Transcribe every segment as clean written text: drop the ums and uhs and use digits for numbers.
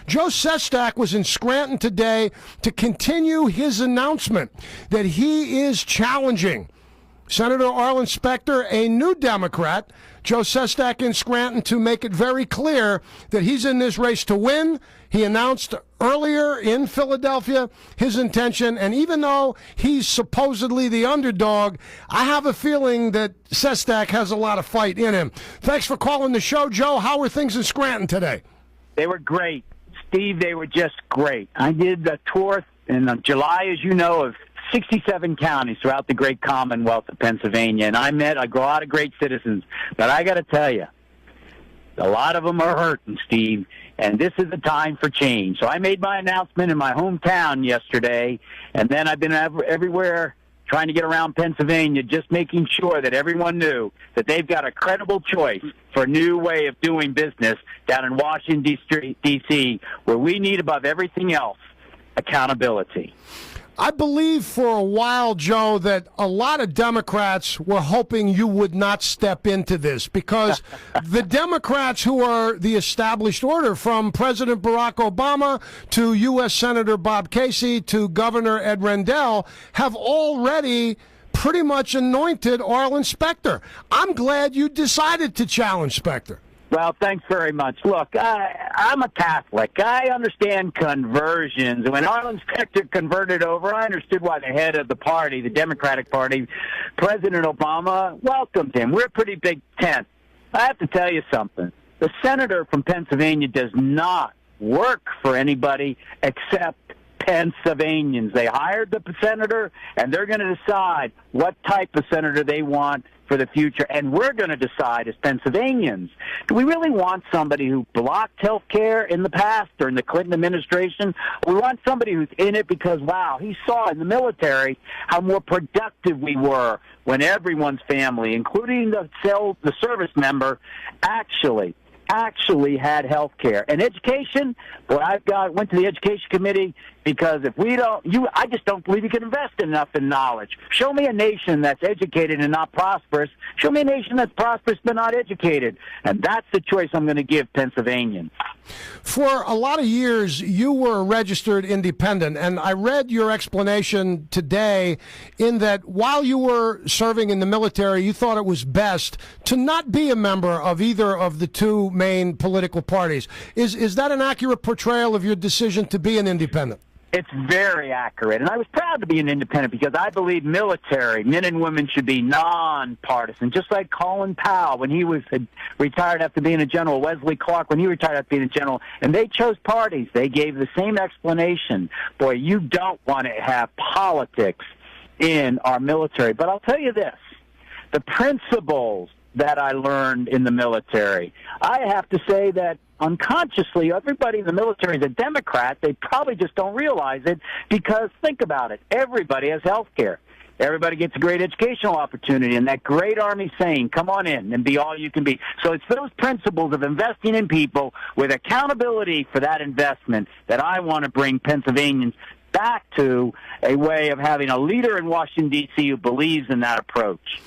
Joe Sestak was in Scranton today to continue his announcement that he is challenging Senator Arlen Specter, a new Democrat. Joe Sestak in Scranton to make it very clear that he's in this race to win. He announced earlier in Philadelphia his intention, and even though he's supposedly the underdog, I have a feeling that Sestak has a lot of fight in him. Thanks for calling the show, Joe. How are things in Scranton today? They were great. Steve, they were just great. I did a tour in July, as you know, of 67 counties throughout the great Commonwealth of Pennsylvania, and I met a lot of great citizens. But I got to tell you, a lot of them are hurting, Steve, and this is a time for change. So I made my announcement in my hometown yesterday, and then I've been everywhere trying to get around Pennsylvania, just making sure that everyone knew that they've got a credible choice for a new way of doing business down in Washington, D.C., where we need, above everything else, accountability. I believe for a while, Joe, that a lot of Democrats were hoping you would not step into this because the Democrats who are the established order, from President Barack Obama to U.S. Senator Bob Casey to Governor Ed Rendell, have already pretty much anointed Arlen Specter. I'm glad you decided to challenge Specter. Well, thanks very much. Look, I'm a Catholic. I understand conversions. When Arlen Specter converted over, I understood why the head of the party, the Democratic Party, President Obama, welcomed him. We're a pretty big tent. I have to tell you something. The senator from Pennsylvania does not work for anybody except Pennsylvanians. They hired the senator, and they're going to decide what type of senator they want for the future, and we're going to decide as Pennsylvanians. Do we really want somebody who blocked health care in the past during the Clinton administration? We want somebody who's in it because, wow, he saw in the military how more productive we were when everyone's family, including the service member, actually had health care. And education, well, went to the education committee because if we don't, I just don't believe you can invest enough in knowledge. Show me a nation that's educated and not prosperous. Show me a nation that's prosperous but not educated. And that's the choice I'm going to give Pennsylvanians. For a lot of years, you were a registered independent, and I read your explanation today in that while you were serving in the military, you thought it was best to not be a member of either of the two main political parties. Is that an accurate portrayal of your decision to be an independent? It's very accurate, and I was proud to be an independent because I believe military men and women should be nonpartisan, just like Colin Powell when he was retired after being a general, Wesley Clark when he retired after being a general, and they chose parties. They gave the same explanation. Boy, you don't want to have politics in our military. But I'll tell you this, the principles that I learned in the military, I have to say that unconsciously, everybody in the military is a Democrat. They probably just don't realize it because, think about it, everybody has health care. Everybody gets a great educational opportunity, and that great Army saying, come on in and be all you can be. So it's those principles of investing in people with accountability for that investment that I want to bring Pennsylvanians back to a way of having a leader in Washington, D.C. who believes in that approach.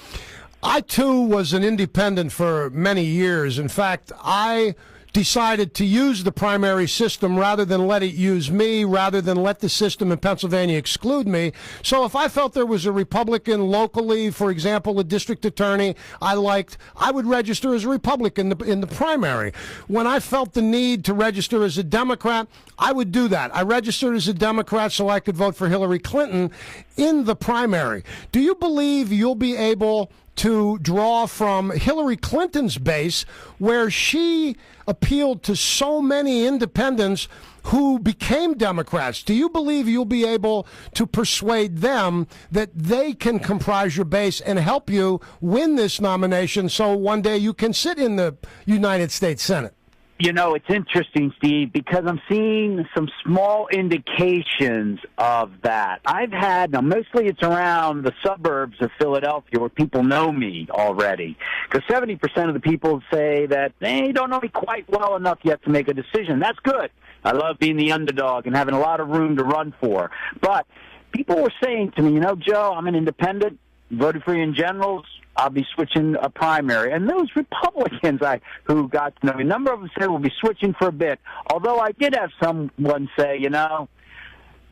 I, too, was an independent for many years. In fact, I decided to use the primary system rather than let it use me, rather than let the system in Pennsylvania exclude me. So if I felt there was a Republican locally, for example, a district attorney I liked, I would register as a Republican in the primary. When I felt the need to register as a Democrat, I would do that. I registered as a Democrat so I could vote for Hillary Clinton in the primary. Do you believe you'll be able to draw from Hillary Clinton's base, where she appealed to so many independents who became Democrats? Do you believe you'll be able to persuade them that they can comprise your base and help you win this nomination so one day you can sit in the United States Senate? You know, it's interesting, Steve, because I'm seeing some small indications of that. Now mostly it's around the suburbs of Philadelphia where people know me already. Because 70% of the people say that they don't know me quite well enough yet to make a decision. That's good. I love being the underdog and having a lot of room to run for. But people were saying to me, you know, Joe, I'm an independent, voted for you in generals. I'll be switching a primary. And those Republicans who got to know me, a number of them said we'll be switching for a bit. Although I did have someone say,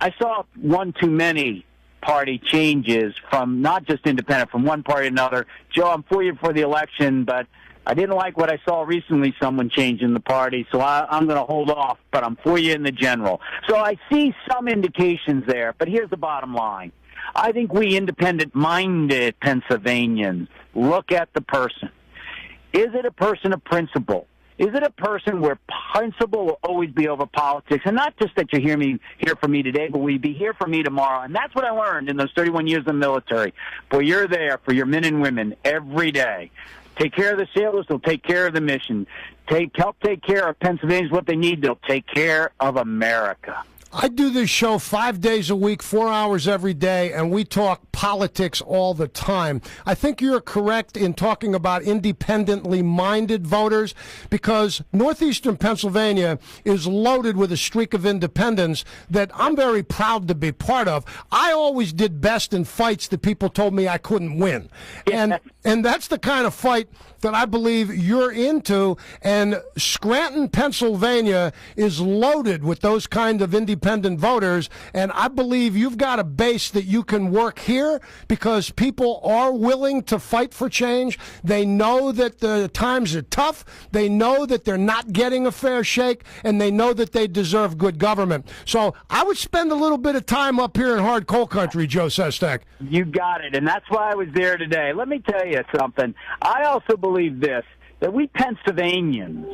I saw one too many party changes from not just independent, from one party to another. Joe, I'm for you for the election, but I didn't like what I saw recently, someone changing the party, so I'm going to hold off, but I'm for you in the general. So I see some indications there, but here's the bottom line. I think we independent-minded Pennsylvanians look at the person. Is it a person of principle? Is it a person where principle will always be over politics? And not just that you hear from me today, but will you be here for me tomorrow? And that's what I learned in those 31 years in the military. Boy, you're there for your men and women every day. Take care of the sailors, they'll take care of the mission. Help take care of Pennsylvanians, what they need, they'll take care of America. I do this show 5 days a week, 4 hours every day, and we talk politics all the time. I think you're correct in talking about independently minded voters, because northeastern Pennsylvania is loaded with a streak of independents that I'm very proud to be part of. I always did best in fights that people told me I couldn't win. And that's the kind of fight that I believe you're into, and Scranton, Pennsylvania is loaded with those kind of independent voters, and I believe you've got a base that you can work here because people are willing to fight for change. They know that the times are tough. They know that they're not getting a fair shake, and they know that they deserve good government. So I would spend a little bit of time up here in hard coal country, Joe Sestak. You got it, and that's why I was there today. Let me tell you something. I also believe this, that we Pennsylvanians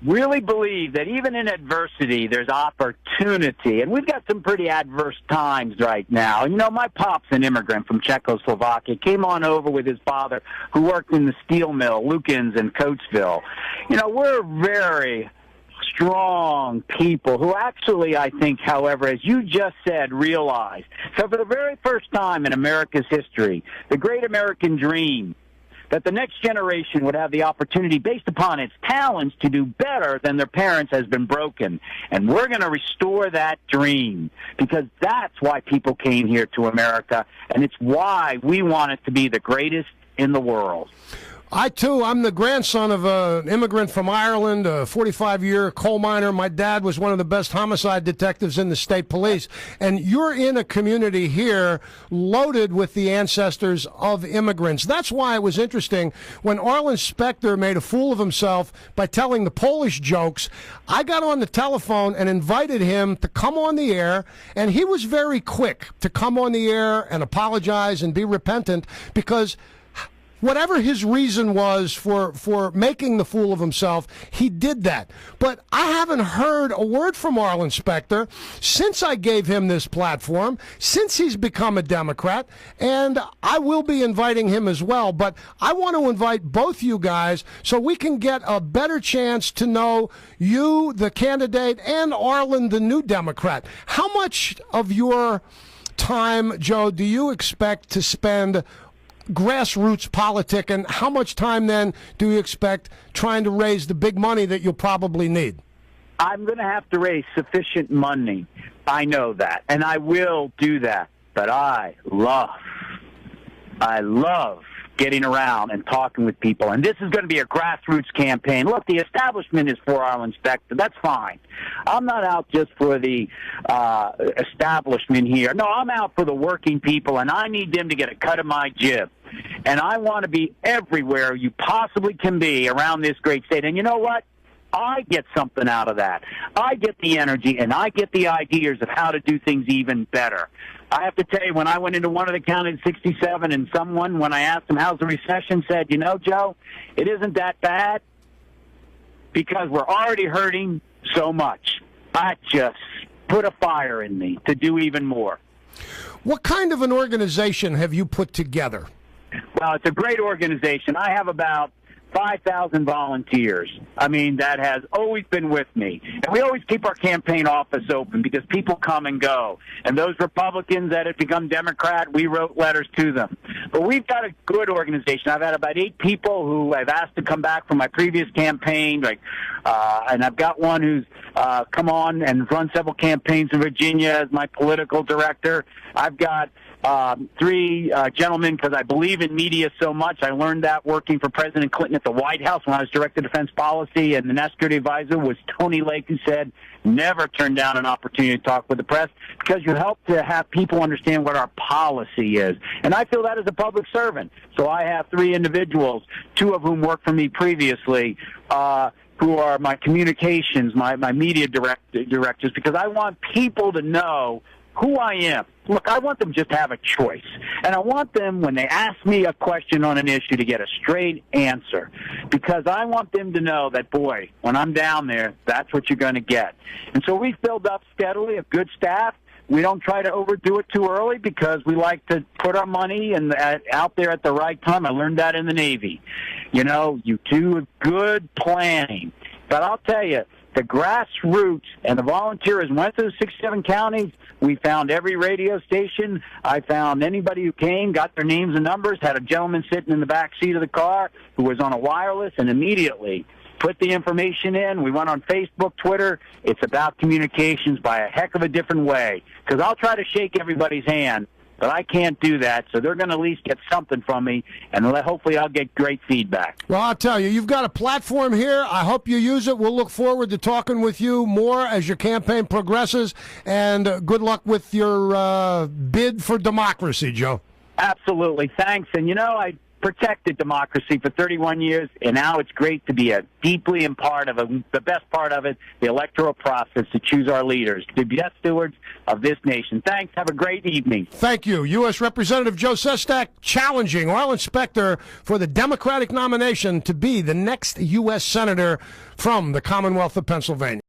really believe that even in adversity, there's opportunity. And we've got some pretty adverse times right now. My pop's an immigrant from Czechoslovakia, came on over with his father, who worked in the steel mill, Lukens in Coatesville. We're very strong people who actually, I think, however, as you just said, realize. So for the very first time in America's history, the great American dream, that the next generation would have the opportunity, based upon its talents, to do better than their parents, has been broken. And we're going to restore that dream, because that's why people came here to America, and it's why we want it to be the greatest in the world. I'm the grandson of an immigrant from Ireland, a 45-year coal miner. My dad was one of the best homicide detectives in the state police. And you're in a community here loaded with the ancestors of immigrants. That's why it was interesting when Arlen Specter made a fool of himself by telling the Polish jokes. I got on the telephone and invited him to come on the air, and he was very quick to come on the air and apologize and be repentant, because whatever his reason was for making the fool of himself, he did that. But I haven't heard a word from Arlen Specter since I gave him this platform, since he's become a Democrat, and I will be inviting him as well. But I want to invite both you guys so we can get a better chance to know you, the candidate, and Arlen, the new Democrat. How much of your time, Joe, do you expect to spend grassroots politic, and how much time then do you expect trying to raise the big money that you'll probably need? I'm going to have to raise sufficient money. I know that, and I will do that. But I love getting around and talking with people. And this is going to be a grassroots campaign. Look, the establishment is for Arlen Specter. That's fine. I'm not out just for the establishment here. No, I'm out for the working people, and I need them to get a cut of my jib. And I want to be everywhere you possibly can be around this great state. And you know what? I get something out of that. I get the energy, and I get the ideas of how to do things even better. I have to tell you, when I went into one of the counties in 67, and someone, when I asked them how's the recession, said, Joe, it isn't that bad because we're already hurting so much. That just put a fire in me to do even more. What kind of an organization have you put together? Well, it's a great organization. I have about 5,000 volunteers. I mean, that has always been with me. And we always keep our campaign office open because people come and go. And those Republicans that have become Democrat, we wrote letters to them. But we've got a good organization. I've had about 8 people who I've asked to come back from my previous campaign. And I've got one who's come on and run several campaigns in Virginia as my political director. I've got three gentlemen, because I believe in media so much. I learned that working for President Clinton at the White House when I was Director of Defense Policy, and the national security advisor was Tony Lake, who said, never turn down an opportunity to talk with the press, because you help to have people understand what our policy is. And I feel that as a public servant. So I have three individuals, two of whom worked for me previously, who are my communications, my media directors, because I want people to know who I am. Look, I want them just to have a choice. And I want them, when they ask me a question on an issue, to get a straight answer. Because I want them to know that, boy, when I'm down there, that's what you're going to get. And so we've built up steadily a good staff. We don't try to overdo it too early because we like to put our money out there at the right time. I learned that in the Navy. You know, you do good planning. But I'll tell you, the grassroots and the volunteers went through 67 counties. We found every radio station. I found anybody who came, got their names and numbers, had a gentleman sitting in the back seat of the car who was on a wireless, and immediately put the information in. We went on Facebook, Twitter. It's about communications by a heck of a different way, because I'll try to shake everybody's hand, but I can't do that, so they're going to at least get something from me, and hopefully I'll get great feedback. Well, I'll tell you, you've got a platform here. I hope you use it. We'll look forward to talking with you more as your campaign progresses, and good luck with your bid for democracy, Joe. Absolutely. Thanks. And, you know, I protected democracy for 31 years, and now it's great to be deeply in part of the best part of it, the electoral process, to choose our leaders, to be best stewards of this nation. Thanks. Have a great evening. Thank you. U.S. Representative Joe Sestak challenging oil inspector for the Democratic nomination to be the next U.S. Senator from the Commonwealth of Pennsylvania.